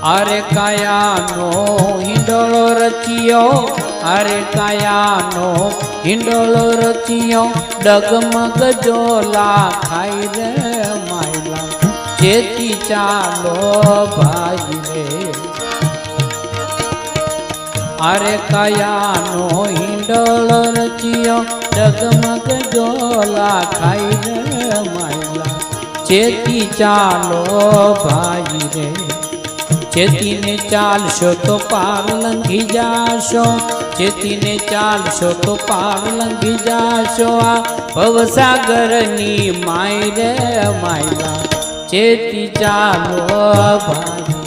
अरे कायानो हिंडोळो रचियो, अरे कायानो हिंडोळो रचियो, डगमग जोला खाई रे मायला, चेती चालो भाई रे। अरे कायानो हिंडोळो रचियो, डगमग जोला खाई रे मायला, चेती चालो भाई रे। चेतीने चालशो तो पार लंघी जाशो, चेतीने चालशो तो पार लंघी जाशो, आ भवसागरनी माय रे मायला, चेती चालो भाई।